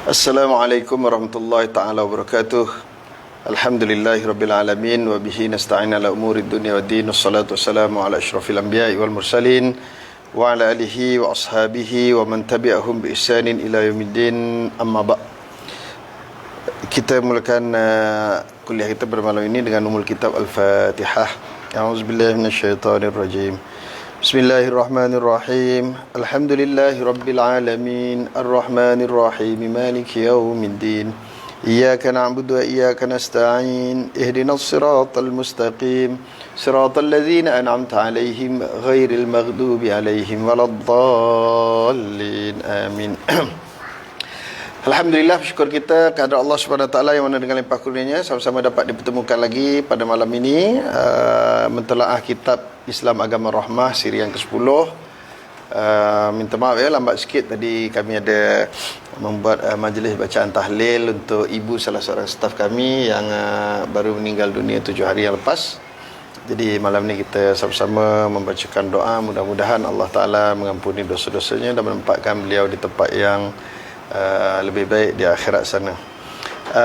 Assalamualaikum warahmatullahi ta'ala wabarakatuh. Alhamdulillahirabbil alamin wa bihi nasta'in ala umurid dunya waddin. Wassalatu wassalamu ala asyrafil anbiya'i wal mursalin wa ala alihi wa ashabihi wa man tabi'ahum bi ihsanin ila yaumiddin. Amma ba'. Kita mulakan kuliah kita pada malam ini dengan umul kitab Al-Fatihah. A'udzubillahi minasyaitonir rajim. Bismillahirrahmanirrahim. Alhamdulillahi rabbil alamin. Ar-Rahmanir Rahim. Maliki yaumiddin. Iyyaka na'budu wa iyyaka nasta'in. Ihdinas siratal mustaqim. Siratal ladzina an'amta 'alaihim ghairil maghdubi 'alaihim waladdallin. Amin. Alhamdulillah, syukur kita kepada Allah Subhanahu Wa Taala yang mana dengan limpah kurnianya sama-sama dapat dipertemukan lagi pada malam ini mentelaah kitab Islam Agama Rahmah siri yang ke-10. Minta maaf ya lambat sikit, tadi kami ada membuat majlis bacaan tahlil untuk ibu salah seorang staf kami yang baru meninggal dunia 7 hari yang lepas. Jadi malam ni kita sama-sama membacakan doa, mudah-mudahan Allah Taala mengampuni dosa-dosanya dan menempatkan beliau di tempat yang lebih baik di akhirat sana.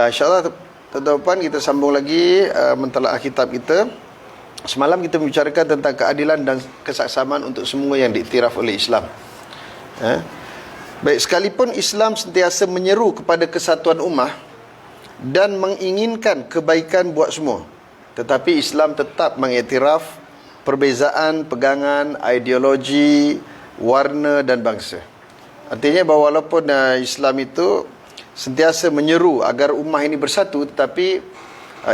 InsyaAllah tuan-tuan kita sambung lagi mentelaah kitab kita. Semalam kita membicarakan tentang keadilan dan kesaksamaan untuk semua yang diiktiraf oleh Islam. Baik, sekalipun Islam sentiasa menyeru kepada kesatuan ummah dan menginginkan kebaikan buat semua, tetapi Islam tetap mengiktiraf perbezaan pegangan, ideologi, warna dan bangsa. Artinya bahawa walaupun Islam itu sentiasa menyeru agar ummah ini bersatu, tetapi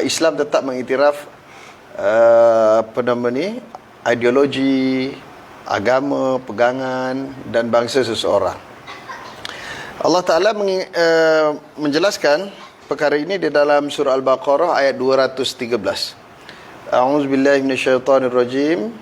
Islam tetap mengiktiraf ideologi, agama, pegangan dan bangsa seseorang. Allah Ta'ala menjelaskan perkara ini di dalam surah Al-Baqarah ayat 213. A'udzubillahi minasyaitonirrajim.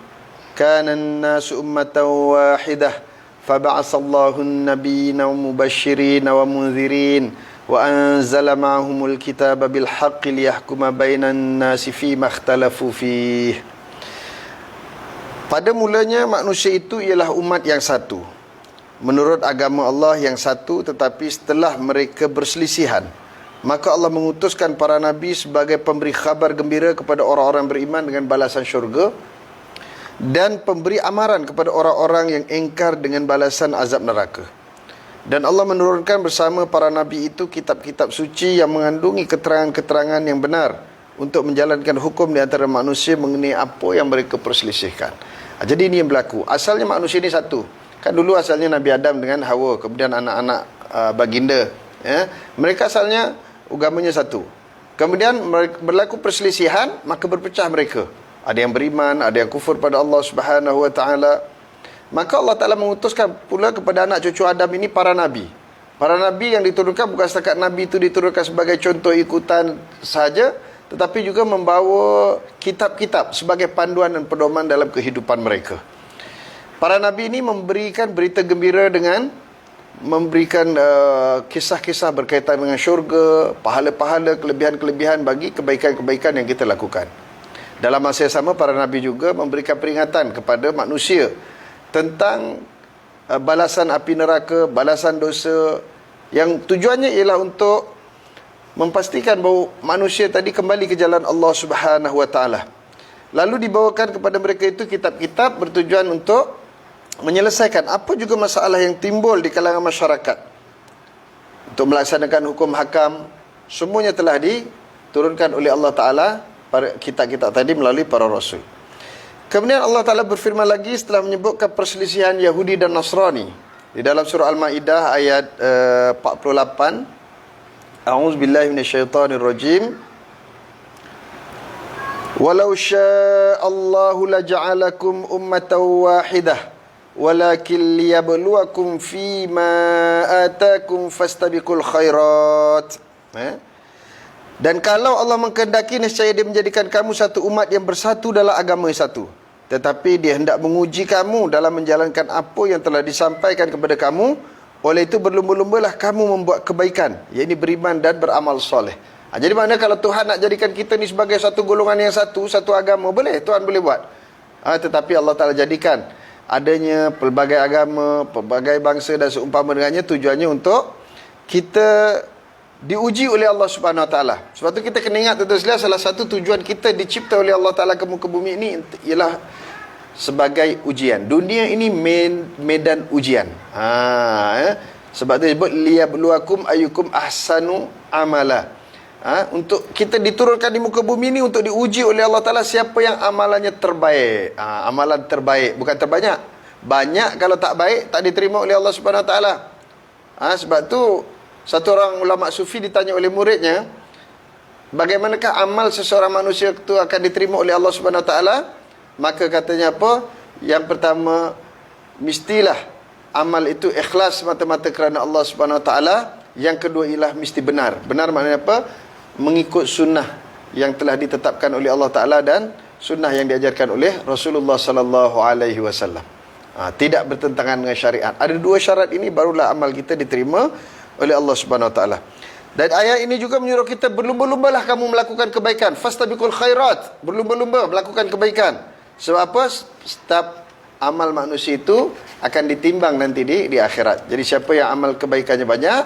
Kana an-nasu ummatan wahidah فَبَعَثَ اللَّهُ النَّبِيِّينَ وَمُبَشِّرِينَ وَمُنذِرِينَ وَأَنزَلَ مَعَهُمُ الْكِتَابَ بِالْحَقِّ لِيَحْكُمَ بَيْنَ النَّاسِ فِيمَا اخْتَلَفُوا فِيهِ. Pada mulanya manusia itu ialah umat yang satu, menurut agama Allah yang satu, tetapi setelah mereka berselisihan, maka Allah mengutuskan para nabi sebagai pemberi khabar gembira kepada orang-orang beriman dengan balasan syurga, dan pemberi amaran kepada orang-orang yang engkar dengan balasan azab neraka. Dan Allah menurunkan bersama para nabi itu kitab-kitab suci yang mengandungi keterangan-keterangan yang benar untuk menjalankan hukum di antara manusia mengenai apa yang mereka perselisihkan. Jadi ini yang berlaku. Asalnya manusia ini satu. Kan dulu asalnya Nabi Adam dengan Hawa, kemudian anak-anak baginda. Mereka asalnya agamanya satu. Kemudian berlaku perselisihan, maka berpecah mereka. Ada yang beriman, ada yang kufur pada Allah Subhanahu Wa Taala. Maka Allah Taala mengutuskan pula kepada anak cucu Adam ini para nabi. Para nabi yang diturunkan bukan setakat nabi itu diturunkan sebagai contoh ikutan saja, tetapi juga membawa kitab-kitab sebagai panduan dan pedoman dalam kehidupan mereka. Para nabi ini memberikan berita gembira dengan memberikan kisah-kisah berkaitan dengan syurga, pahala-pahala, kelebihan-kelebihan bagi kebaikan-kebaikan yang kita lakukan. Dalam masa yang sama, para nabi juga memberikan peringatan kepada manusia tentang balasan api neraka, balasan dosa, yang tujuannya ialah untuk memastikan bahawa manusia tadi kembali ke jalan Allah Subhanahu Wa Taala. Lalu dibawakan kepada mereka itu kitab-kitab bertujuan untuk menyelesaikan apa juga masalah yang timbul di kalangan masyarakat. Untuk melaksanakan hukum hakam, semuanya telah diturunkan oleh Allah Ta'ala pada kitab-kitab tadi melalui para rasul. Kemudian Allah Ta'ala berfirman lagi setelah menyebutkan perselisihan Yahudi dan Nasrani di dalam surah Al-Ma'idah ayat 48. A'udzubillahi minasyaitonirrajim. Walau sya'allahu laja'alakum ummatan wahidah walakin liyabluwakum fima atakum fastabiqul khairat. Dan kalau Allah mengkehendaki, nescaya Dia menjadikan kamu satu umat yang bersatu dalam agama yang satu. Tetapi Dia hendak menguji kamu dalam menjalankan apa yang telah disampaikan kepada kamu. Oleh itu berlumba-lumbalah kamu membuat kebaikan, iaitu beriman dan beramal soleh. Jadi mana kalau Tuhan nak jadikan kita ni sebagai satu golongan yang satu, satu agama, boleh, Tuhan boleh buat. Tetapi Allah Ta'ala jadikan adanya pelbagai agama, pelbagai bangsa dan seumpama dengannya, tujuannya untuk kita diuji oleh Allah Subhanahu Wa Taala. Sebab tu kita kena ingat tuan-tuan sekalian, salah satu tujuan kita dicipta oleh Allah Taala ke muka bumi ini ialah sebagai ujian. Dunia ini medan ujian. Sebab tu disebut liyabluwakum ayyukum ahsanu amala. Untuk kita diturunkan di muka bumi ini untuk diuji oleh Allah Taala siapa yang amalannya terbaik. Amalan terbaik, bukan terbanyak. Banyak kalau tak baik tak diterima oleh Allah Subhanahu Wa Taala. Sebab tu satu orang ulama sufi ditanya oleh muridnya, bagaimanakah amal seseorang manusia itu akan diterima oleh Allah Subhanahu Wa Taala? Maka katanya apa? Yang pertama, mestilah amal itu ikhlas semata-mata kerana Allah Subhanahu Wa Taala. Yang kedua ialah mesti benar. Benar maknanya apa? Mengikut sunnah yang telah ditetapkan oleh Allah Taala dan sunnah yang diajarkan oleh Rasulullah sallallahu alaihi wasallam. Tidak bertentangan dengan syariat. Ada dua syarat ini barulah amal kita diterima oleh Allah Subhanahu Wa Taala. Dan ayat ini juga menyuruh kita berlumba-lumbalah kamu melakukan kebaikan. Fastabiqul khairat. Berlumba-lumba melakukan kebaikan. Sebab apa? Setiap amal manusia itu akan ditimbang nanti di akhirat. Jadi siapa yang amal kebaikannya banyak,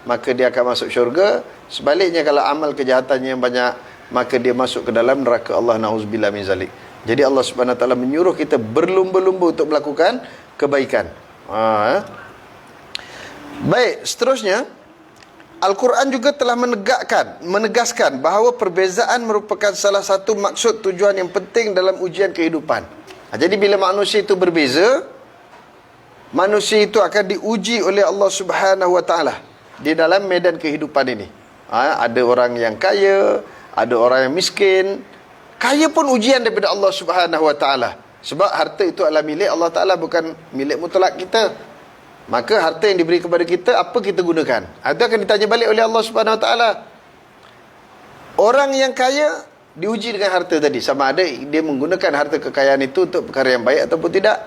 maka dia akan masuk syurga. Sebaliknya kalau amal kejahatannya yang banyak, maka dia masuk ke dalam neraka Allah, na'udzubillah min zalik. Jadi Allah Subhanahu Wa Taala menyuruh kita berlumba-lumba untuk melakukan kebaikan. Baik, seterusnya Al-Quran juga telah menegaskan bahawa perbezaan merupakan salah satu maksud tujuan yang penting dalam ujian kehidupan. Jadi bila manusia itu berbeza, manusia itu akan diuji oleh Allah Subhanahu Wa Taala di dalam medan kehidupan ini. Ada orang yang kaya, ada orang yang miskin. Kaya pun ujian daripada Allah Subhanahu Wa Taala. Sebab harta itu adalah milik Allah Taala, bukan milik mutlak kita. Maka harta yang diberi kepada kita, apa kita gunakan? Itu akan ditanya balik oleh Allah Subhanahu Wa Taala. Orang yang kaya diuji dengan harta tadi, sama ada dia menggunakan harta kekayaan itu untuk perkara yang baik ataupun tidak.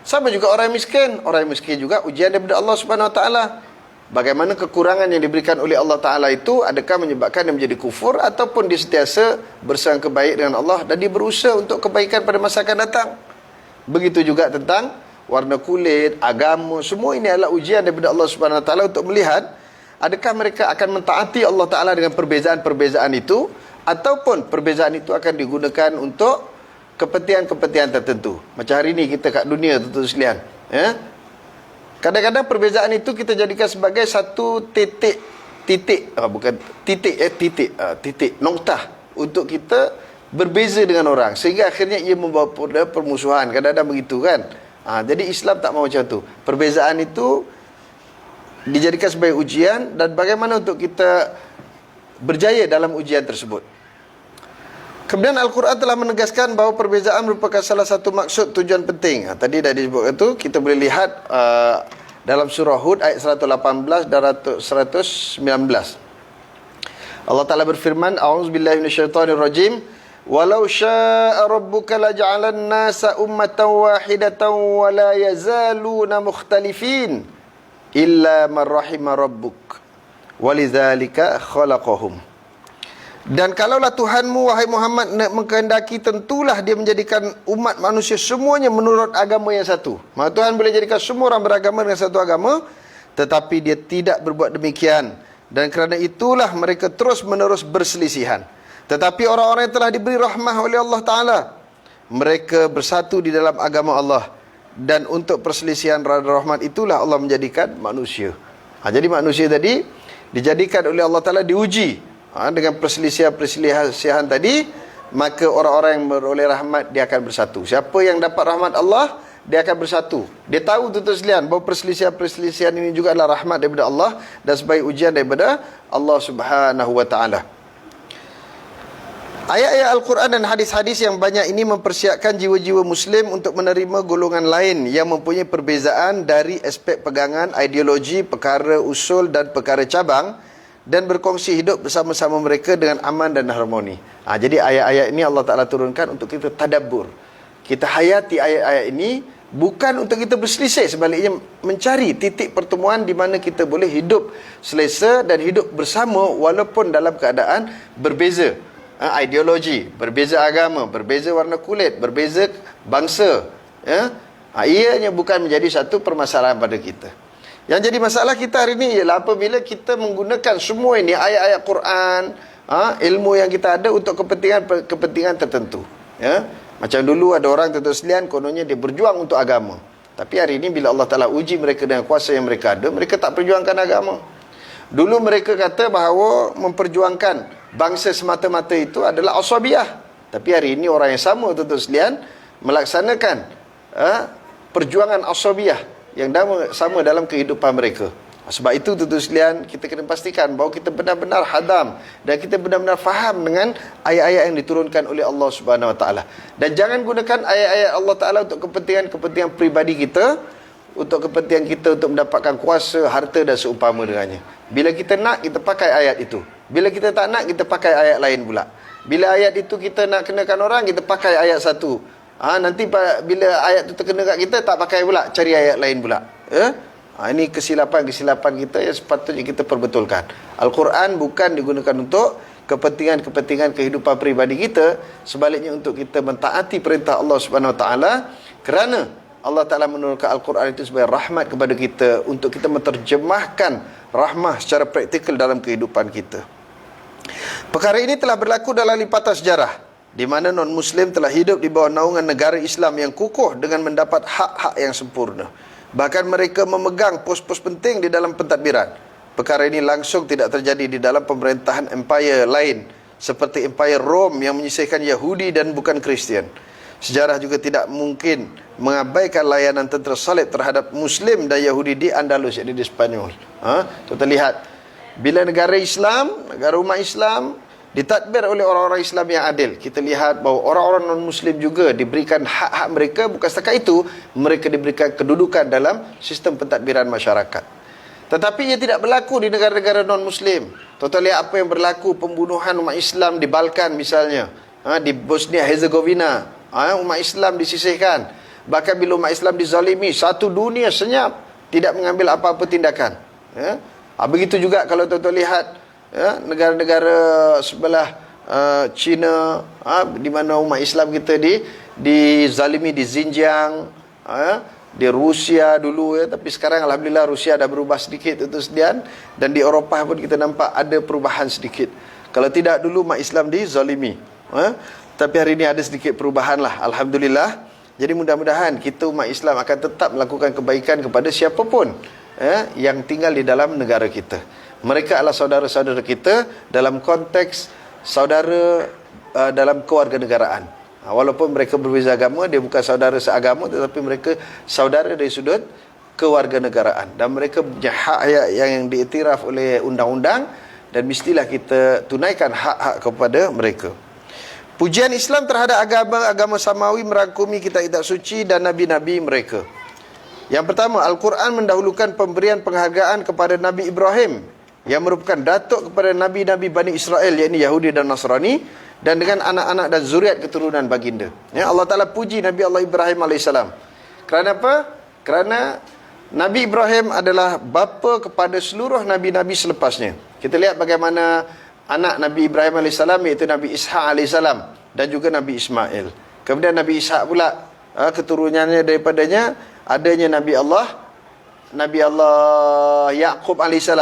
Sama juga orang yang miskin. Orang yang miskin juga ujian daripada Allah Subhanahu Wa Taala. Bagaimana kekurangan yang diberikan oleh Allah Ta'ala itu, adakah menyebabkan dia menjadi kufur, ataupun dia sentiasa bersangka baik dengan Allah dan dia berusaha untuk kebaikan pada masa akan datang. Begitu juga tentang warna kulit, agama, semua ini adalah ujian daripada Allah Subhanahu Wa Taala untuk melihat adakah mereka akan mentaati Allah Ta'ala dengan perbezaan-perbezaan itu, ataupun perbezaan itu akan digunakan untuk kepentingan-kepentingan tertentu. Macam hari ini kita kat dunia, tuan-tuan sekalian, kadang-kadang perbezaan itu kita jadikan sebagai satu titik noktah untuk kita berbeza dengan orang, sehingga akhirnya ia membawa pada permusuhan. Kadang-kadang begitu kan. Jadi Islam tak mahu macam tu. Perbezaan itu dijadikan sebagai ujian, dan bagaimana untuk kita berjaya dalam ujian tersebut. Kemudian Al-Quran telah menegaskan bahawa perbezaan merupakan salah satu maksud tujuan penting. Tadi dah disebutkan itu, kita boleh lihat dalam surah Hud ayat 118 dan 119. Allah Ta'ala berfirman, A'udzubillahi minasyaitonirrajim, Walau sya'a rabbuka laja'alan nasa ummatan wahidatan wa la yazaluna mukhtalifin illa man rahima rabbuk walidzalika khalaqahum. Dan kalaulah Tuhanmu, wahai Muhammad, nak mengkehendaki, tentulah dia menjadikan umat manusia semuanya menurut agama yang satu. Maka Tuhan boleh jadikan semua orang beragama dengan satu agama, tetapi dia tidak berbuat demikian. Dan kerana itulah mereka terus menerus berselisihan. Tetapi orang-orang yang telah diberi rahmah oleh Allah Ta'ala, mereka bersatu di dalam agama Allah. Dan untuk perselisihan rahmat itulah Allah menjadikan manusia. Jadi manusia tadi dijadikan oleh Allah Ta'ala diuji dengan perselisihan tadi, maka orang-orang yang beroleh rahmat dia akan bersatu. Siapa yang dapat rahmat Allah, dia akan bersatu. Dia tahu tuan-tuan sekalian bahawa perselisihan ini juga adalah rahmat daripada Allah dan sebagai ujian daripada Allah Subhanahu Wa Ta'ala. Ayat-ayat Al-Quran dan hadis-hadis yang banyak ini mempersiapkan jiwa-jiwa Muslim untuk menerima golongan lain yang mempunyai perbezaan dari aspek pegangan, ideologi, perkara usul dan perkara cabang, dan berkongsi hidup bersama-sama mereka dengan aman dan harmoni. Jadi ayat-ayat ini Allah Ta'ala turunkan untuk kita tadabbur. Kita hayati ayat-ayat ini bukan untuk kita berselisih, sebaliknya mencari titik pertemuan di mana kita boleh hidup selesa dan hidup bersama walaupun dalam keadaan berbeza ideologi, berbeza agama, berbeza warna kulit, berbeza bangsa. Ianya bukan menjadi satu permasalahan pada kita. Yang jadi masalah kita hari ini ialah apabila kita menggunakan semua ini ayat-ayat Quran, ilmu yang kita ada untuk kepentingan tertentu. Ya, macam dulu ada orang tuan-tuan sekalian, kononnya dia berjuang untuk agama. Tapi hari ini bila Allah Ta'ala uji mereka dengan kuasa yang mereka ada, mereka tak perjuangkan agama. Dulu mereka kata bahawa memperjuangkan bangsa semata-mata itu adalah asabiyah. Tapi hari ini orang yang sama tuan-tuan sekalian melaksanakan perjuangan asabiyah yang sama dalam kehidupan mereka. Sebab itu tuan-tuan sekalian, kita kena pastikan bahawa kita benar-benar hadam dan kita benar-benar faham dengan ayat-ayat yang diturunkan oleh Allah Subhanahu Wa Taala. Dan jangan gunakan ayat-ayat Allah Taala untuk kepentingan pribadi kita, untuk kepentingan kita untuk mendapatkan kuasa, harta dan seumpama dengannya. Bila kita nak, kita pakai ayat itu. Bila kita tak nak, kita pakai ayat lain pula. Bila ayat itu kita nak kenakan orang, kita pakai ayat satu. Nanti bila ayat itu terkena kat kita, tak pakai pula, cari ayat lain pula. Ini kesilapan-kesilapan kita yang sepatutnya kita perbetulkan. Al-Quran bukan digunakan untuk kepentingan kehidupan peribadi kita, sebaliknya untuk kita mentaati perintah Allah Subhanahu Wa Taala, kerana Allah Ta'ala menurunkan Al-Quran itu sebagai rahmat kepada kita, untuk kita menterjemahkan rahmah secara praktikal dalam kehidupan kita. Perkara ini telah berlaku dalam lipatan sejarah, di mana non-Muslim telah hidup di bawah naungan negara Islam yang kukuh dengan mendapat hak-hak yang sempurna. Bahkan mereka memegang pos-pos penting di dalam pentadbiran. Perkara ini langsung tidak terjadi di dalam pemerintahan empire lain, seperti empire Rom yang menyisihkan Yahudi dan bukan Kristian. Sejarah juga tidak mungkin mengabaikan layanan tentera salib terhadap Muslim dan Yahudi di Andalus, iaitu di Spanyol. Kita lihat, bila negara Islam, negara umat Islam ditadbir oleh orang-orang Islam yang adil, kita lihat bahawa orang-orang non-Muslim juga diberikan hak-hak mereka. Bukan setakat itu, mereka diberikan kedudukan dalam sistem pentadbiran masyarakat. Tetapi ia tidak berlaku di negara-negara non-Muslim. Tuan-tuan lihat apa yang berlaku, pembunuhan umat Islam di Balkan misalnya, di Bosnia Herzegovina, umat Islam disisihkan. Bahkan bila umat Islam dizalimi, satu dunia senyap, tidak mengambil apa-apa tindakan. Begitu juga kalau tuan-tuan lihat negara-negara sebelah China, di mana umat Islam kita dizalimi, di Xinjiang, di Rusia dulu, tapi sekarang alhamdulillah Rusia dah berubah sedikit itu sedian, dan di Eropah pun kita nampak ada perubahan sedikit. Kalau tidak, dulu umat Islam dizalimi, tapi hari ini ada sedikit perubahan lah, alhamdulillah. Jadi mudah-mudahan kita umat Islam akan tetap melakukan kebaikan kepada siapapun yang tinggal di dalam negara kita. Mereka adalah saudara-saudara kita dalam konteks saudara dalam kewarganegaraan. Walaupun mereka berbeza agama, dia bukan saudara seagama, tetapi mereka saudara dari sudut kewarganegaraan. Dan mereka punya hak yang diiktiraf oleh undang-undang, dan mestilah kita tunaikan hak-hak kepada mereka. Pujian Islam terhadap agama samawi merangkumi kitab-kitab suci dan nabi-nabi mereka. Yang pertama, Al-Quran mendahulukan pemberian penghargaan kepada Nabi Ibrahim, yang merupakan datuk kepada nabi-nabi Bani Israel, iaitu Yahudi dan Nasrani, dan dengan anak-anak dan zuriat keturunan baginda. Allah Ta'ala puji Nabi Allah Ibrahim AS. Kerana apa? Kerana Nabi Ibrahim adalah bapa kepada seluruh nabi-nabi selepasnya. Kita lihat bagaimana anak Nabi Ibrahim AS, iaitu Nabi Ishak AS, dan juga Nabi Ismail. Kemudian Nabi Ishak pula, keturunannya daripadanya adanya Nabi Allah Yaqub AS,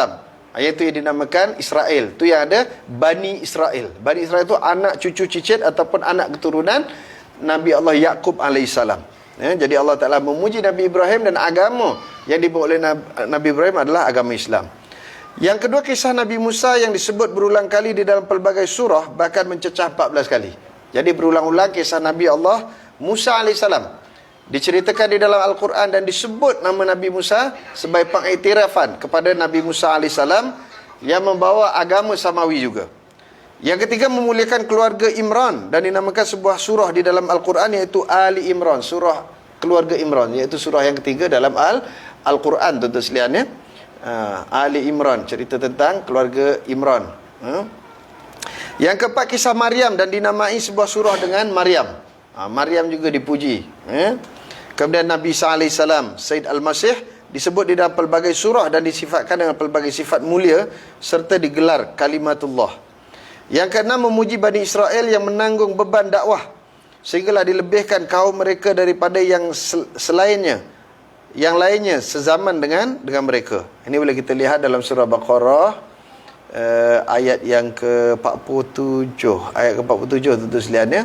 iaitu yang dinamakan Israel. Itu yang ada Bani Israel. Bani Israel itu anak cucu cicit ataupun anak keturunan Nabi Allah Yaqub AS. Jadi Allah Ta'ala memuji Nabi Ibrahim, dan agama yang dibawa oleh Nabi Ibrahim adalah agama Islam. Yang kedua, kisah Nabi Musa yang disebut berulang kali di dalam pelbagai surah, bahkan mencecah 14 kali. Jadi berulang-ulang kisah Nabi Allah Musa AS diceritakan di dalam Al-Quran, dan disebut nama Nabi Musa sebagai pengiktirafan kepada Nabi Musa AS yang membawa agama samawi juga. Yang ketiga, memuliakan keluarga Imran, dan dinamakan sebuah surah di dalam Al-Quran, iaitu Ali Imran, surah keluarga Imran, iaitu surah yang ketiga dalam Al-Quran, tuan-tuan sekalian, ya. Ali Imran, cerita tentang keluarga Imran. Yang keempat, kisah Maryam, dan dinamai sebuah surah dengan Maryam. Maryam juga dipuji. Kemudian Nabi Isa AS, Sayyid Al-Masih, disebut di dalam pelbagai surah dan disifatkan dengan pelbagai sifat mulia, serta digelar kalimatullah. Yang keenam, memuji Bani Israel yang menanggung beban dakwah, sehinggalah dilebihkan kaum mereka daripada yang selainnya, yang lainnya sezaman dengan mereka. Ini boleh kita lihat dalam surah Baqarah ayat yang ke-47. Ayat ke-47 tuan-tuan sekalian ya.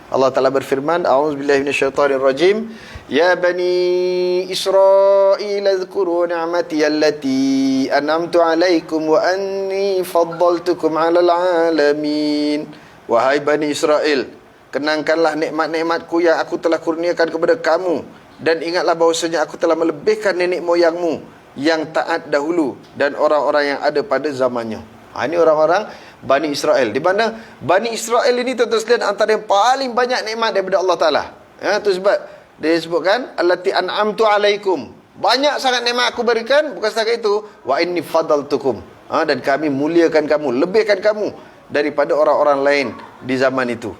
Allah Ta'ala berfirman, A'udzubillahi minasyaitonirrajim. Ya bani Israel azkuru ni'mati allati an'amtu 'alaikum wa anni faddaltukum 'alal 'alamin. Wahai Bani Israel, kenangkanlah nikmat-nikmatku yang aku telah kurniakan kepada kamu, dan ingatlah bahwasanya aku telah melebihkan nenek moyangmu yang taat dahulu dan orang-orang yang ada pada zamannya. Ini orang-orang Bani Israel. Di mana Bani Israel ini tuan-tuan sekalian antara yang paling banyak nikmat daripada Allah Ta'ala. Itu sebab dia sebutkan allati an'amtu 'alaikum. Banyak sangat nikmat aku berikan. Bukan setakat itu, wa inni fadaltukum. Dan kami muliakan kamu, lebihkan kamu daripada orang-orang lain di zaman itu.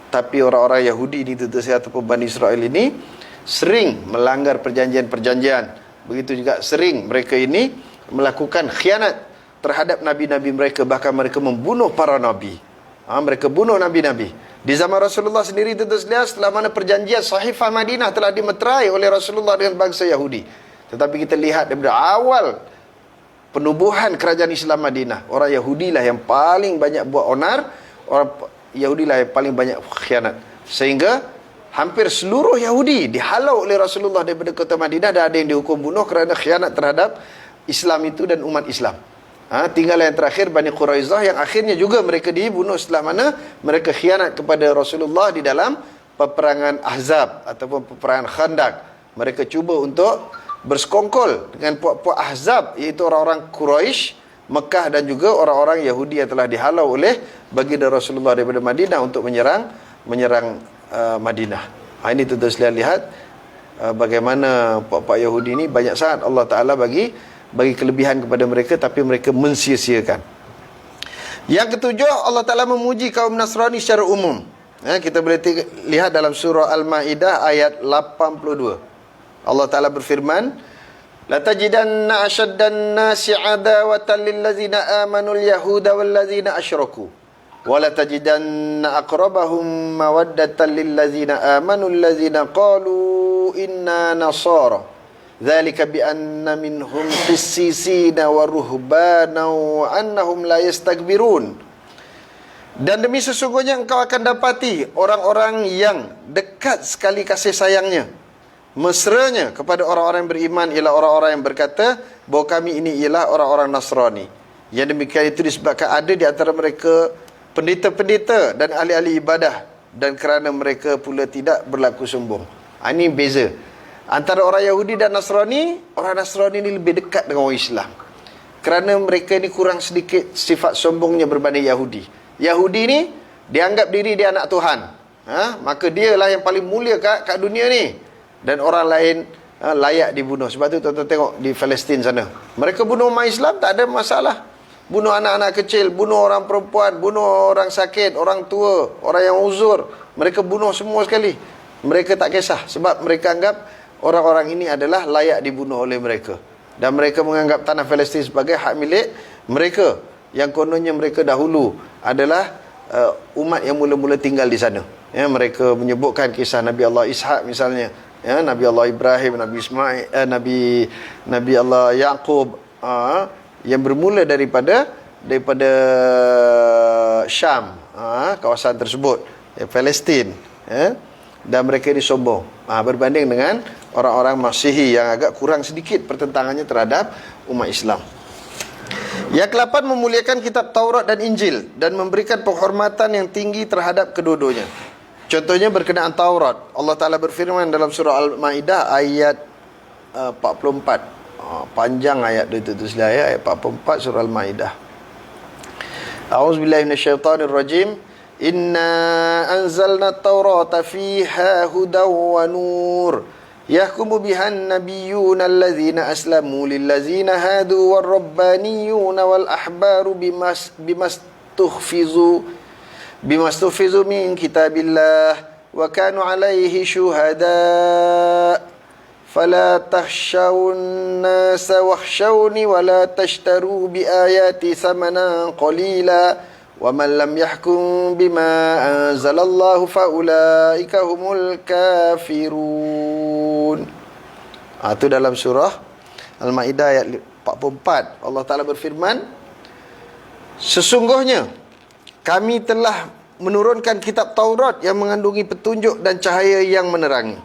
Tapi orang-orang Yahudi ini tuan-tuan sekalian ataupun Bani Israel ini sering melanggar perjanjian-perjanjian. Begitu juga sering mereka ini melakukan khianat terhadap nabi-nabi mereka. Bahkan mereka membunuh para nabi. Mereka bunuh nabi-nabi. Di zaman Rasulullah sendiri tuan-tuan sekalian, setelah mana perjanjian Sahifah Madinah telah dimeterai oleh Rasulullah dengan bangsa Yahudi. Tetapi kita lihat daripada awal penubuhan kerajaan Islam Madinah, orang Yahudi lah yang paling banyak buat onar, orang Yahudi lah yang paling banyak khianat. Sehingga hampir seluruh Yahudi dihalau oleh Rasulullah daripada kota Madinah, dan ada yang dihukum bunuh kerana khianat terhadap Islam itu dan umat Islam. Tinggal yang terakhir Bani Quraizah, yang akhirnya juga mereka dibunuh setelah mana mereka khianat kepada Rasulullah di dalam peperangan Ahzab ataupun peperangan Khandaq. Mereka cuba untuk bersekongkol dengan puak-puak Ahzab, iaitu orang-orang Quraisy, Mekah, dan juga orang-orang Yahudi yang telah dihalau oleh baginda Rasulullah daripada Madinah untuk menyerang Madinah. Ini tuan-tuan sekalian lihat bagaimana puak-puak Yahudi ini banyak sangat Allah Ta'ala bagi kelebihan kepada mereka, tapi mereka mensia-siakan. Yang ketujuh, Allah Ta'ala memuji kaum Nasrani secara umum. Kita boleh lihat dalam surah Al-Ma'idah ayat 82. Allah Ta'ala berfirman, la tajidanna ashaddan nasi adawatan lillazina amanul yahuda wallazina asyraku wa la tajidanna aqrabahum mawaddatan lillazina amanul lazina qalu inna nasara dzalika bi anna minhum qissisina wa ruhbana wa annahum la yastakbirun. Dan demi sesungguhnya engkau akan dapati orang-orang yang dekat sekali kasih sayangnya, mesranya kepada orang-orang yang beriman, ialah orang-orang yang berkata bahawa kami ini ialah orang-orang Nasrani. Yang demikian itu disebabkan ada di antara mereka pendeta-pendeta dan ahli-ahli ibadah, dan kerana mereka pula tidak berlaku sombong. Ini beza antara orang Yahudi dan Nasrani. Orang Nasrani ini lebih dekat dengan orang Islam, kerana mereka ini kurang sedikit sifat sombongnya berbanding Yahudi. Yahudi ni dianggap diri dia anak Tuhan, maka dialah yang paling mulia kat dunia ni, dan orang lain layak dibunuh. Sebab tu tuan-tuan tengok di Palestin sana, mereka bunuh umat Islam tak ada masalah. Bunuh anak-anak kecil, bunuh orang perempuan, bunuh orang sakit, orang tua, orang yang uzur, mereka bunuh semua sekali. Mereka tak kisah, sebab mereka anggap orang-orang ini adalah layak dibunuh oleh mereka. Dan mereka menganggap tanah Palestin sebagai hak milik mereka, yang kononnya mereka dahulu adalah umat yang mula-mula tinggal di sana. Mereka menyebutkan kisah Nabi Allah Ishak misalnya, Nabi Allah Ibrahim, Nabi Ismail, Nabi Allah Yaqub, yang bermula daripada Syam, kawasan tersebut, Palestin, dan mereka ini sombong berbanding dengan orang-orang Masihi yang agak kurang sedikit pertentangannya terhadap umat Islam. Yang ke-8, memuliakan kitab Taurat dan Injil dan memberikan penghormatan yang tinggi terhadap kedua-duanya. Contohnya berkenaan Taurat, Allah Ta'ala berfirman dalam surah Al-Ma'idah ayat 44. Panjang ayat itu ayat 44 surah Al-Ma'idah. A'udzubillahi minasyaitonirrajim. Inna anzalna at-taurata fiha hudaw wa nur yahkumu bihan nabiyyuna allazina aslamu lillazina hadu warrabbaniyuna wal ahbaru bimastuhfizu min kitabillah wa kanu alaihi syuhada fala takhshawun nasa wakhshawni wa la tashtaru bi ayati thamanan qalila wa man lam yahkum bima anzalallahu fa ulaika humul kafirun. Itu dalam surah Al-Ma'idah ayat 44. Allah Ta'ala berfirman, sesungguhnya kami telah menurunkan kitab Taurat yang mengandungi petunjuk dan cahaya yang menerangi.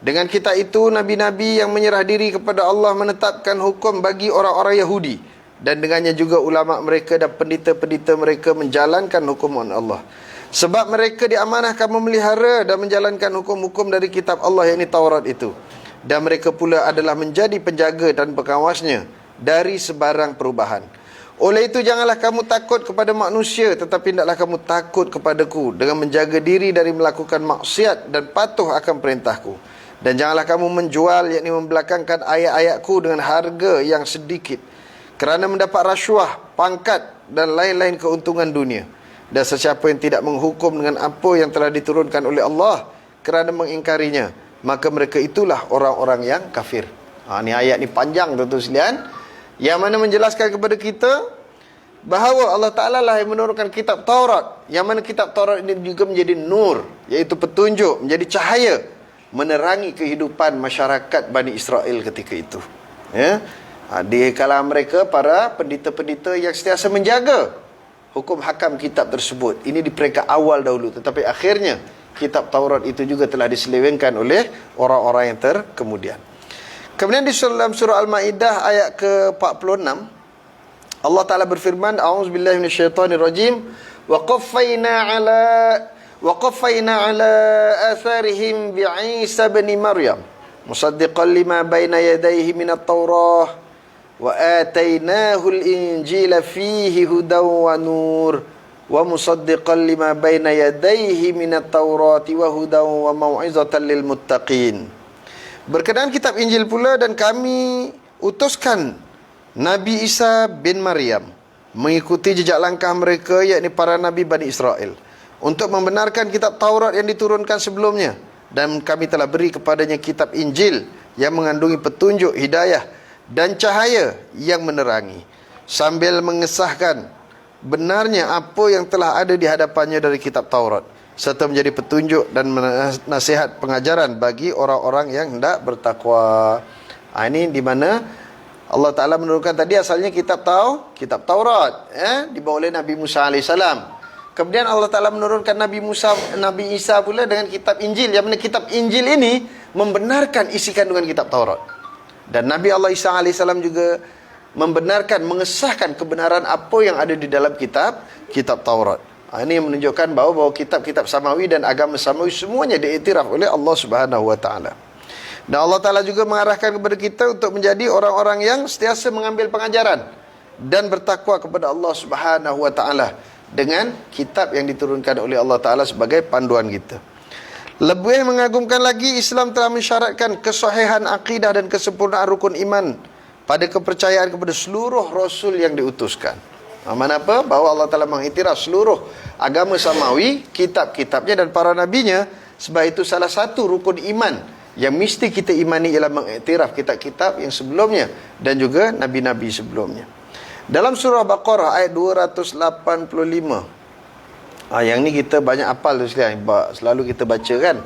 Dengan kitab itu, nabi-nabi yang menyerah diri kepada Allah menetapkan hukum bagi orang-orang Yahudi. Dan dengannya juga ulama mereka dan pendeta-pendeta mereka menjalankan hukum Allah. Sebab mereka diamanahkan memelihara dan menjalankan hukum-hukum dari kitab Allah, yakni Taurat itu. Dan mereka pula adalah menjadi penjaga dan pengawasnya dari sebarang perubahan. Oleh itu janganlah kamu takut kepada manusia, tetapi hendaklah kamu takut kepadaku dengan menjaga diri dari melakukan maksiat dan patuh akan perintahku. Dan janganlah kamu menjual, yakni membelakangkan ayat-ayatku dengan harga yang sedikit, kerana mendapat rasuah, pangkat dan lain-lain keuntungan dunia. Dan sesiapa yang tidak menghukum dengan apa yang telah diturunkan oleh Allah kerana mengingkarinya, maka mereka itulah orang-orang yang kafir. Ni ayat ni panjang tuan-tuan sekalian, yang mana menjelaskan kepada kita bahawa Allah Ta'ala lah yang menurunkan kitab Taurat, yang mana kitab Taurat ini juga menjadi nur, iaitu petunjuk, menjadi cahaya, menerangi kehidupan masyarakat Bani Israel ketika itu. Di kalangan mereka para pendeta-pendeta yang sentiasa menjaga hukum hakam kitab tersebut. Ini di peringkat awal dahulu, tetapi akhirnya kitab Taurat itu juga telah diselewengkan oleh orang-orang yang terkemudian. Kemudian di dalam surah Al-Ma'idah ayat ke-46, Allah Ta'ala berfirman, a'udzubillahi minasyaitonirrajim, wa qaffayna ala atharihim bi'Isa bin Maryam musaddiqan lima baina yadayhi minat Taurah wa atainahu al-injila fihi hudaw wa nur wa musaddiqan lima baina yadayhi minat Taurati wa hudaw wa mau'izatan lil muttaqin. Berkenaan kitab Injil pula, dan kami utuskan Nabi Isa bin Maryam mengikuti jejak langkah mereka, yakni para Nabi Bani Israel, untuk membenarkan kitab Taurat yang diturunkan sebelumnya. Dan kami telah beri kepadanya kitab Injil yang mengandungi petunjuk, hidayah dan cahaya yang menerangi, sambil mengesahkan benarnya apa yang telah ada di hadapannya dari kitab Taurat, serta menjadi petunjuk dan nasihat pengajaran bagi orang-orang yang hendak bertakwa. Ini di mana Allah Ta'ala menurunkan tadi asalnya kitab Taurat, dibawa oleh Nabi Musa AS. Kemudian Allah Ta'ala menurunkan Nabi Isa pula dengan kitab Injil, yang mana kitab Injil ini membenarkan isi kandungan kitab Taurat. Dan Nabi Allah Isa AS juga membenarkan, mengesahkan kebenaran apa yang ada di dalam kitab Taurat. Ini yang menunjukkan bahawa kitab-kitab samawi dan agama samawi semuanya diiktiraf oleh Allah Subhanahu Wa Taala. Dan Allah Ta'ala juga mengarahkan kepada kita untuk menjadi orang-orang yang sentiasa mengambil pengajaran dan bertakwa kepada Allah Subhanahu Wa Taala dengan kitab yang diturunkan oleh Allah Ta'ala sebagai panduan kita. Lebih mengagumkan lagi, Islam telah mensyaratkan kesahihan akidah dan kesempurnaan rukun iman pada kepercayaan kepada seluruh Rasul yang diutuskan. Mana apa? Bahawa Allah Ta'ala mengiktiraf seluruh agama samawi, kitab-kitabnya dan para nabinya. Sebab itu salah satu rukun iman yang mesti kita imani ialah mengiktiraf kitab-kitab yang sebelumnya dan juga nabi-nabi sebelumnya. Dalam surah Baqarah ayat 285, yang ni kita banyak hafal tu sekalian, selalu kita baca kan.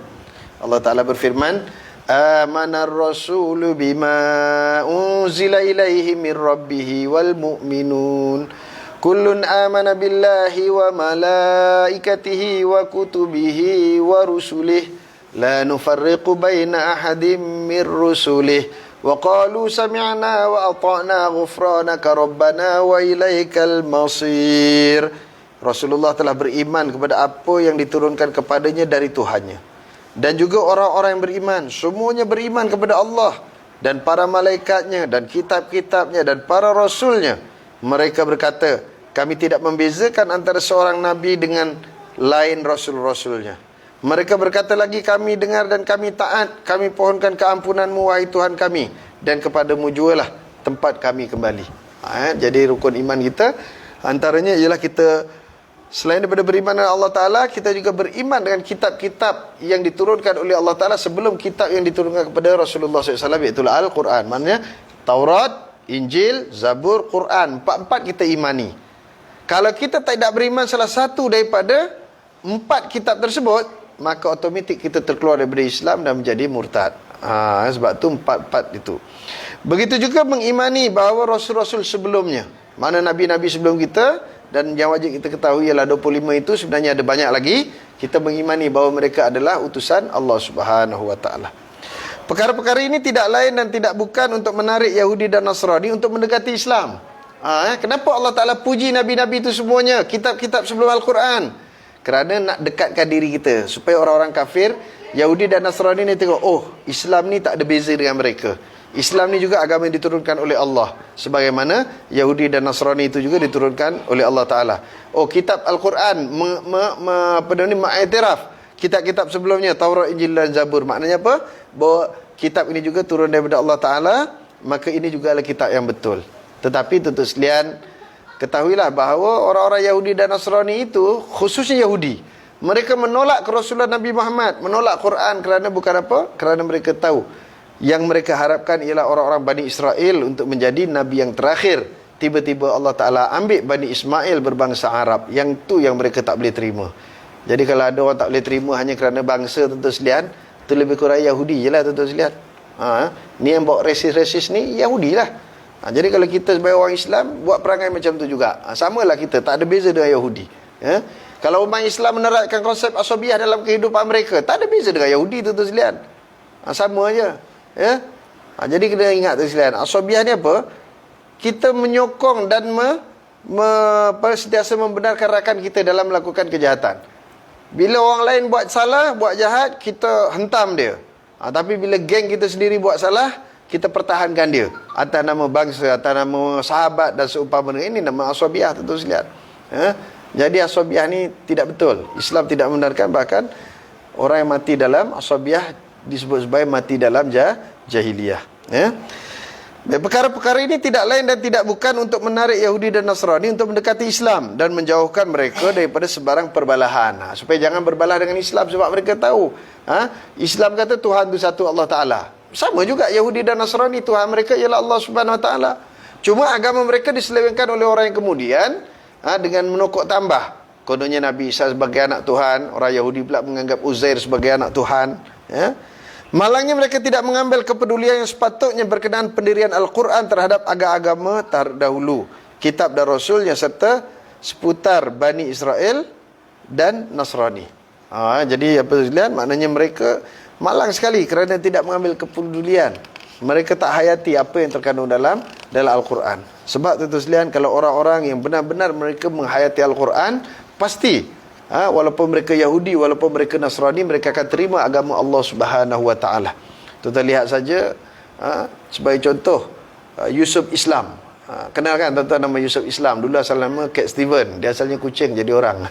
Allah Ta'ala berfirman, amanar rasulu bima unzila ilaihi min rabbihi wal mu'minun kullun amana billahi wa malaikatihi wa kutubihi wa rusulih la nufarriqu baina ahadin min rusulih wa qalu sami'na wa ata'na ghufranaka rabbana wa ilaikal masir. Rasulullah telah beriman kepada apa yang diturunkan kepadanya dari Tuhannya, dan juga orang-orang yang beriman semuanya beriman kepada Allah dan para malaikatnya dan kitab-kitabnya dan para rasulnya. Mereka berkata, kami tidak membezakan antara seorang nabi dengan lain rasul-rasulnya. Mereka berkata lagi, kami dengar dan kami taat, kami pohonkan keampunanmu wahai Tuhan kami, dan kepadamu jualah tempat kami kembali. Jadi rukun iman kita antaranya ialah kita selain daripada beriman dengan Allah Ta'ala, kita juga beriman dengan kitab-kitab yang diturunkan oleh Allah Ta'ala sebelum kitab yang diturunkan kepada Rasulullah SAW, iaitu Al-Quran. Maknanya Taurat, Injil, Zabur, Quran, empat-empat kita imani. Kalau kita tidak beriman salah satu daripada empat kitab tersebut, maka otomatik kita terkeluar daripada Islam dan menjadi murtad. Sebab tu 4 itu. Begitu juga mengimani bahawa rasul-rasul sebelumnya, mana nabi-nabi sebelum kita, dan yang wajib kita ketahui ialah 25 itu sebenarnya ada banyak lagi. Kita mengimani bahawa mereka adalah utusan Allah Subhanahu wa taala. Perkara-perkara ini tidak lain dan tidak bukan untuk menarik Yahudi dan Nasrani untuk mendekati Islam. Kenapa Allah Ta'ala puji Nabi-Nabi itu semuanya, kitab-kitab sebelum Al-Quran? Kerana nak dekatkan diri kita, supaya orang-orang kafir, Yahudi dan Nasrani ni tengok, oh, Islam ni tak ada beza dengan mereka. Islam ni juga agama yang diturunkan oleh Allah, sebagaimana Yahudi dan Nasrani itu juga diturunkan oleh Allah Ta'ala. Oh, kitab Al-Quran mengiktiraf kitab-kitab sebelumnya, Taurat, Injil dan Zabur. Maknanya apa? Bahawa kitab ini juga turun daripada Allah Ta'ala, maka ini juga adalah kitab yang betul. Tetapi tuan-tuan sekalian, ketahuilah bahawa orang-orang Yahudi dan Nasrani itu, khususnya Yahudi, mereka menolak kerasulan Nabi Muhammad, menolak Quran kerana bukan apa? Kerana mereka tahu yang mereka harapkan ialah orang-orang Bani Israel untuk menjadi Nabi yang terakhir. Tiba-tiba Allah Ta'ala ambil Bani Ismail berbangsa Arab. Yang tu yang mereka tak boleh terima. Jadi kalau ada orang tak boleh terima hanya kerana bangsa, tuan-tuan sekalian, tu lebih kurang Yahudi je lah, tuan-tuan sekalian. Ni yang bawa resis-resis ni Yahudi lah. Jadi kalau kita sebagai orang Islam buat perangai macam tu juga, samalah kita, tak ada beza dengan Yahudi. Kalau umat Islam menerapkan konsep asabiah dalam kehidupan mereka, tak ada beza dengan Yahudi, tuan-tuan sekalian. Sama aja. Jadi kena ingat, tuan sekalian, asabiah ni apa? Kita menyokong dan sentiasa membenarkan rakan kita dalam melakukan kejahatan. Bila orang lain buat salah, buat jahat, kita hentam dia. Tapi bila geng kita sendiri buat salah, kita pertahankan dia atas nama bangsa, atas nama sahabat dan seumpama dengan ini, nama asabiah, tuan-tuan sekalian. Jadi asabiah ni tidak betul. Islam tidak membenarkan, bahkan orang yang mati dalam asabiah disebut sebagai mati dalam jahiliyah. Perkara-perkara ini tidak lain dan tidak bukan untuk menarik Yahudi dan Nasrani untuk mendekati Islam dan menjauhkan mereka daripada sebarang perbalahan. Supaya jangan berbalah dengan Islam, sebab mereka tahu Islam kata Tuhan itu satu, Allah Ta'ala. Sama juga Yahudi dan Nasrani, Tuhan mereka ialah Allah Subhanahu Wa Ta'ala. Cuma agama mereka diselewengkan oleh orang yang kemudian dengan menokok tambah. Kononnya Nabi Isa sebagai anak Tuhan, orang Yahudi pula menganggap Uzair sebagai anak Tuhan. Malangnya mereka tidak mengambil kepedulian yang sepatutnya berkenaan pendirian Al-Quran terhadap agama-agama terdahulu, kitab dan rasulnya, serta seputar Bani Israel dan Nasrani. Jadi apa sekalian, maknanya mereka malang sekali kerana tidak mengambil kepedulian. Mereka tak hayati apa yang terkandung dalam Al-Quran. Sebab tuan-tuan sekalian, kalau orang-orang yang benar-benar mereka menghayati Al-Quran, pasti walaupun mereka Yahudi, walaupun mereka Nasrani, mereka akan terima agama Allah Subhanahu Wa Ta'ala. Tuan-tuan lihat saja, sebagai contoh, Yusuf Islam. Kenal kan tuan-tuan nama Yusuf Islam? Dulu asal nama Cat Steven. Dia asalnya kucing jadi orang.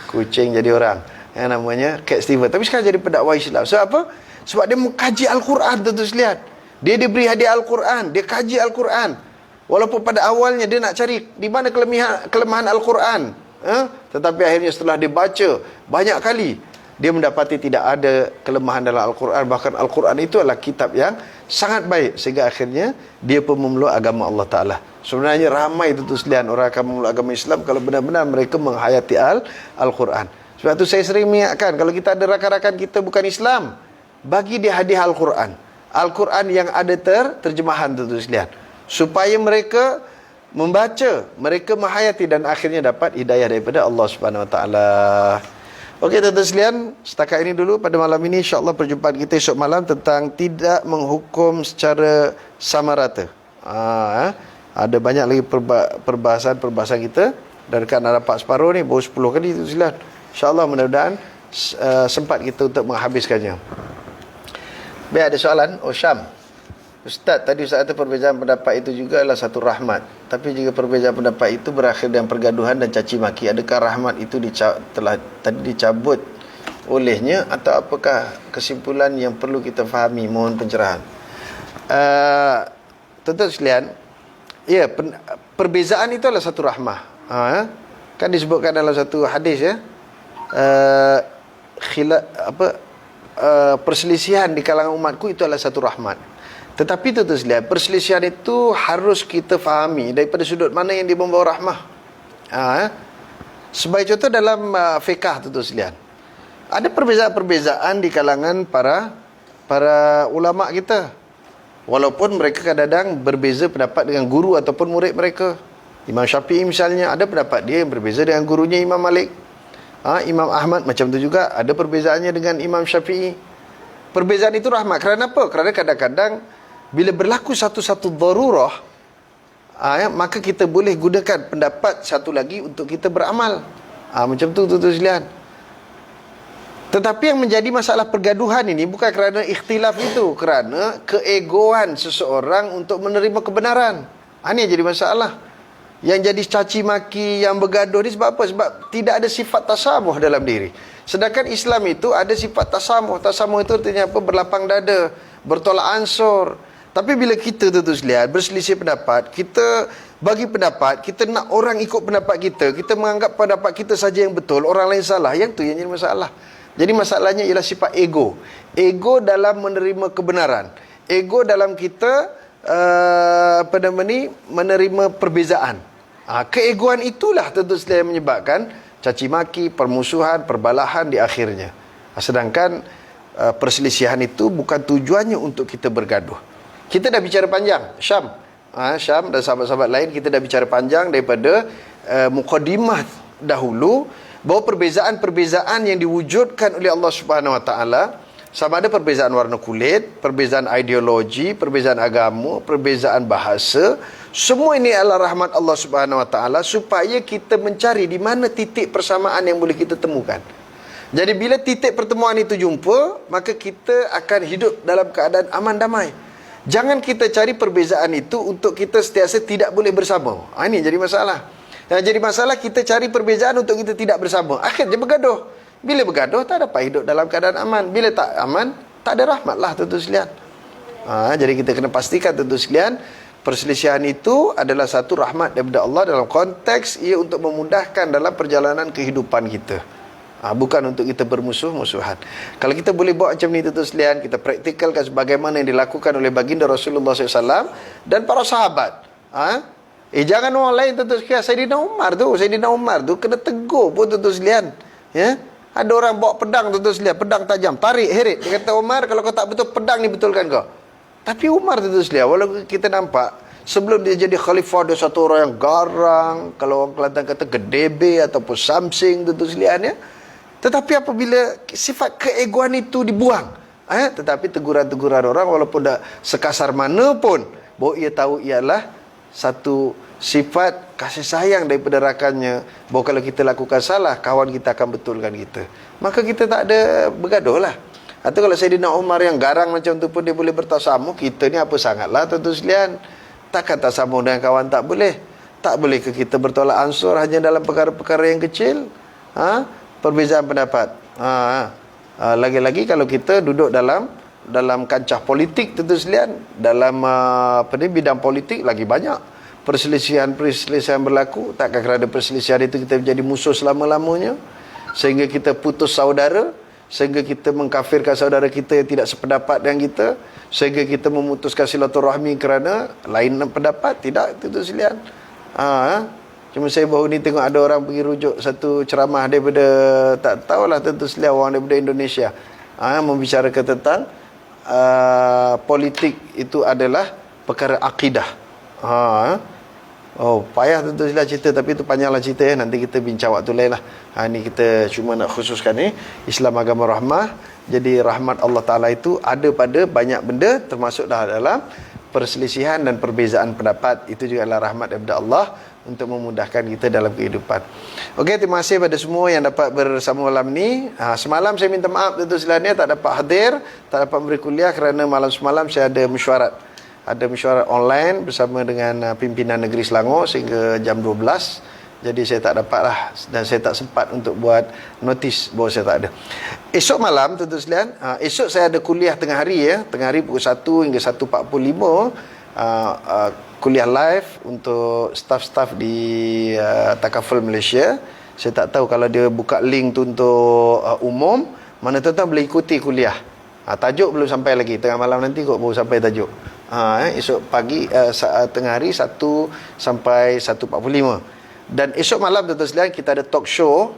Kucing jadi orang. Namanya Cat Steven. Tapi sekarang jadi pendakwah Islam. Sebab apa? Sebab dia mengkaji Al-Quran, tuan-tuan sekalian. Dia diberi hadiah Al-Quran, dia kaji Al-Quran. Walaupun pada awalnya dia nak cari di mana kelemahan Al-Quran, tetapi akhirnya setelah dia baca banyak kali, dia mendapati tidak ada kelemahan dalam Al-Quran. Bahkan Al-Quran itu adalah kitab yang sangat baik, sehingga akhirnya dia pun memeluk agama Allah Ta'ala. Sebenarnya ramai tuan-tuan sekalian orang akan memeluk agama Islam kalau benar-benar mereka menghayati Al-Quran. Sebab tu saya sering mengingatkan, kalau kita ada rakan-rakan kita bukan Islam, bagi dia hadiah Al-Quran. Al-Quran yang ada terjemahan, tuan-tuan sekalian, supaya mereka membaca, mereka menghayati dan akhirnya dapat hidayah daripada Allah Subhanahu Wa Taala. Okey tuan-tuan sekalian, setakat ini dulu pada malam ini. InsyaAllah perjumpaan kita esok malam tentang tidak menghukum secara sama rata. Ada banyak lagi perbahasan kita. Dan kan rapat separuh ni baru 10 kali tuan-tuan sekalian. InsyaAllah mudah-mudahan sempat kita untuk menghabiskannya. Baik, ada soalan? Oh, Syam. Ustaz, tadi Ustaz kata perbezaan pendapat itu juga adalah satu rahmat. Tapi jika perbezaan pendapat itu berakhir dengan pergaduhan dan caci maki, adakah rahmat itu telah tadi dicabut olehnya, atau apakah kesimpulan yang perlu kita fahami? Mohon pencerahan. Tuan-tuan sekalian, ya, perbezaan itu adalah satu rahmah. Kan disebutkan dalam satu hadis, ya, perselisihan di kalangan umatku itu adalah satu rahmat. Tetapi tuan-tuan sekalian, perselisihan itu harus kita fahami daripada sudut mana yang dia membawa rahmah. Sebagai contoh dalam fiqah, tuan-tuan sekalian, ada perbezaan-perbezaan di kalangan para para ulama kita. Walaupun mereka kadang-kadang berbeza pendapat dengan guru ataupun murid mereka. Imam Syafi'i misalnya, ada pendapat dia yang berbeza dengan gurunya Imam Malik. Imam Ahmad macam tu juga, ada perbezaannya dengan Imam Syafi'i. Perbezaan itu rahmat. Kerana apa? Kerana kadang-kadang bila berlaku satu-satu darurah, maka kita boleh gunakan pendapat satu lagi untuk kita beramal. Macam tu tuan-tuan sekalian. Tetapi yang menjadi masalah pergaduhan ini bukan kerana ikhtilaf itu, kerana keegoan seseorang untuk menerima kebenaran. Ini yang jadi masalah. Yang jadi caci maki, yang bergaduh ni sebab apa? Sebab tidak ada sifat tasamuh dalam diri. Sedangkan Islam itu ada sifat tasamuh. Tasamuh itu artinya apa? Berlapang dada, bertolak ansur. Tapi bila kita tuan-tuan sekalian berselisih pendapat, kita bagi pendapat, kita nak orang ikut pendapat kita menganggap pendapat kita saja yang betul, orang lain salah. Yang tu yang jadi masalah. Jadi masalahnya ialah sifat ego. Ego dalam menerima kebenaran. Ego dalam kita menerima perbezaan. Keegoan itulah tentu saja yang menyebabkan caci maki, permusuhan, perbalahan di akhirnya. Sedangkan perselisihan itu bukan tujuannya untuk kita bergaduh. Kita dah bicara panjang, Syam dan sahabat-sahabat lain, kita dah bicara panjang daripada mukadimah dahulu, bahawa perbezaan-perbezaan yang diwujudkan oleh Allah Subhanahu Wa Taala, sama ada perbezaan warna kulit, perbezaan ideologi, perbezaan agama, perbezaan bahasa, semua ini adalah rahmat Allah Subhanahu Wa Taala supaya kita mencari di mana titik persamaan yang boleh kita temukan. Jadi bila titik pertemuan itu jumpa, maka kita akan hidup dalam keadaan aman damai. Jangan kita cari perbezaan itu untuk kita sentiasa tidak boleh bersama. Ini jadi masalah. Yang jadi masalah, kita cari perbezaan untuk kita tidak bersama. Akhirnya bergaduh. Bila bergaduh, tak dapat hidup dalam keadaan aman. Bila tak aman, tak ada rahmat lah tuan-tuan sekalian. Jadi kita kena pastikan tuan-tuan sekalian, perselisihan itu adalah satu rahmat daripada Allah dalam konteks ia untuk memudahkan dalam perjalanan kehidupan kita. Bukan untuk kita bermusuh-musuhan. Kalau kita boleh buat macam ni tuan-tuan sekalian, kita praktikalkan sebagaimana yang dilakukan oleh baginda Rasulullah SAW dan para sahabat. Jangan orang lain tuan-tuan sekalian. Sayyidina Umar tu kena tegur pun tuan-tuan sekalian. Ya? Ada orang bawa pedang tuan-tuan sekalian, pedang tajam, tarik heret. Dia kata, Umar, kalau kau tak betul pedang ni betulkan kau. Tapi Umar tuan-tuan sekalian, walaupun kita nampak sebelum dia jadi khalifah, dia satu orang yang garang, kalau orang Kelantan kata gedebe ataupun samsing tuan-tuan sekalian, ya. Tetapi apabila sifat keegoan itu dibuang, tetapi teguran-teguran orang walaupun dah sekasar mana pun, bahawa ia tahu ialah satu sifat kasih sayang daripada rakannya, bahawa kalau kita lakukan salah, kawan kita akan betulkan kita. Maka kita tak ada bergaduh lah. Atau kalau Sayyidina Umar yang garang macam tu pun dia boleh bertasamuh, kita ni apa sangatlah tuan-tuan sekalian. Takkan tasamuh dengan kawan tak boleh? Tak boleh ke kita bertolak ansur hanya dalam perkara-perkara yang kecil? Perbezaan pendapat. Lagi-lagi kalau kita duduk dalam kancah politik tuan-tuan sekalian, dalam bidang politik lagi banyak perselisihan berlaku. Takkan kerana perselisihan itu kita menjadi musuh selama-lamanya, sehingga kita putus saudara, sehingga kita mengkafirkan saudara kita yang tidak sependapat dengan kita, sehingga kita memutuskan silaturahmi kerana lain pendapat. Tidak tuan-tuan sekalian. Cuma saya baru ni tengok ada orang pergi rujuk satu ceramah daripada, tak tahulah tuan-tuan sekalian, orang daripada Indonesia, membicarakan tentang politik itu adalah perkara akidah. Payah tuan-tuan sekalian cerita, tapi itu panjanglah cerita ya. Nanti kita bincang waktu lain lah. Ni kita cuma nak khususkan ni Islam agama rahmah. Jadi rahmat Allah Ta'ala itu ada pada banyak benda, termasuklah dalam perselisihan dan perbezaan pendapat. Itu juga adalah rahmat daripada Allah untuk memudahkan kita dalam kehidupan. Okey, terima kasih pada semua yang dapat bersama malam ni. Semalam saya minta maaf tuan-tuan sekalian, tak dapat hadir, tak dapat beri kuliah kerana malam semalam saya ada mesyuarat. Ada mesyuarat online bersama dengan pimpinan negeri Selangor sehingga jam 12. Jadi saya tak dapat lah, dan saya tak sempat untuk buat notis bahawa saya tak ada. Esok malam tuan-tuan sekalian, esok saya ada kuliah tengah hari ya. Tengah hari pukul 1 hingga 1.45, kuliah live untuk staff-staff di Takaful Malaysia. Saya tak tahu kalau dia buka link tu untuk umum, mana tuan-tuan boleh ikuti kuliah. Tajuk belum sampai lagi, tengah malam nanti kot baru sampai tajuk. Esok pagi, tengah hari 1 sampai 1.45. Dan esok malam tuan-tuan sekalian kita ada talk show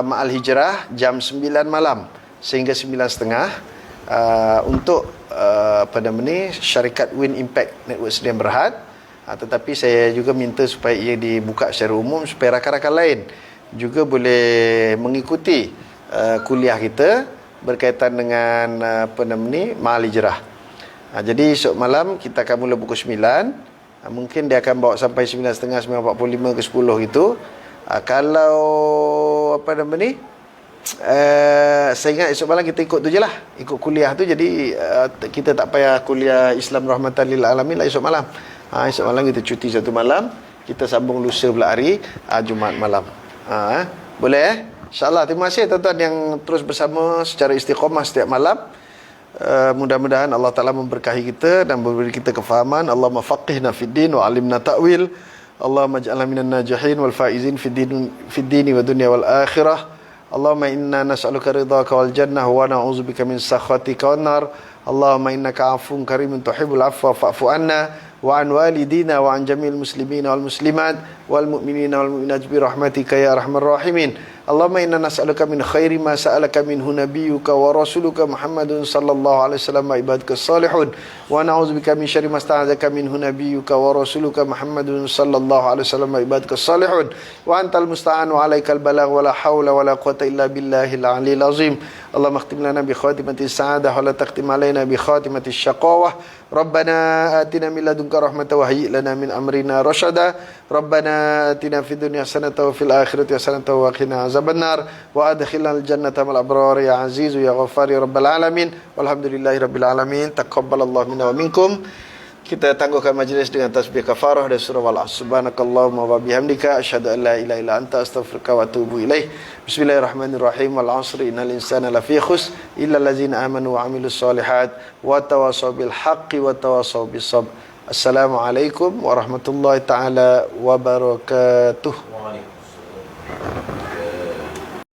Ma'al Hijrah jam 9 malam sehingga 9.30. untuk syarikat Win Impact Network Sdn Bhd. Tetapi saya juga minta supaya ia dibuka secara umum supaya rakan-rakan lain juga boleh mengikuti kuliah kita berkaitan dengan Mahal Hijrah. Jadi esok malam kita akan mula pukul 9. Mungkin dia akan bawa sampai 9.30, 9.45 ke 10 gitu. Kalau saya ingat esok malam kita ikut tu je lah, ikut kuliah tu. Jadi kita tak payah kuliah Islam Rahmatan Lil Alamin lah esok malam. Esok malam kita cuti satu malam, kita sambung lusa pula hari Jumaat malam. Boleh InsyaAllah. Terima kasih tuan-tuan yang terus bersama secara istiqamah setiap malam. Mudah-mudahan Allah Ta'ala memberkahi kita dan memberi kita kefahaman. Allahumma faqihna fid din wa alimna ta'wil. Allahumma ij'alna minan najihin wal faizin fid dini wa dunya wal akhirah. Allahumma inna nas'aluka ridhaka wal jannah wa na'udzubika min sakhatika wan nar. Allahumma innaka 'afuwun karimun tuhibbul 'afwa fa'fu 'anna wa 'an walidina wa 'an jami'il muslimina wal muslimat wal mu'minina wal mu'minat bi rahmatika ya arhamar rahimin. Allahumma inna nas'aluka min khairi ma sa'alaka minhu nabiyyuka wa rasuluka Muhammadun sallallahu alaihi wasallam wa ibadika salihun wa na'udzubika min syarri ma sta'adzaka minhu nabiyyuka wa rasuluka Muhammadun sallallahu alaihi wasallam wa ibadika salihun wa antal musta'an wa alaikal balagh wa la haula wa la quwwata illa billahil aliyil azim. Allahumma akhtim lana bi khatimati sa'adah wa la takhtim alaina bi khatimati syaqawah. Rabbana atina min ladunka rahmatan wa hayyi lana min amrina rasyada. Rabbana atina fid dunya hasanatan wa fil akhirati hasanatan wa qina azabannar wa adkhilnal jannata ma'al abrar ya azizu ya ghaffar ya rabbal alamin. Walhamdulillahi rabbil alamin. Taqabbalallahu minna wa minkum. Kita tangguhkan majlis dengan tasbih kafarah dan surah Al-Asr. Subhanakallahumma wa bihamdika asyhadu an la ilaha illa anta astaghfiruka wa atubu ilaih. Bismillahirrahmanirrahim. Wal 'asri innal insana lafi khusr illa allazina amanu wa 'amilus solihat wa tawassaw bil haqqi wa tawassaw bis sabr. Assalamualaikum warahmatullahi taala wabarakatuh.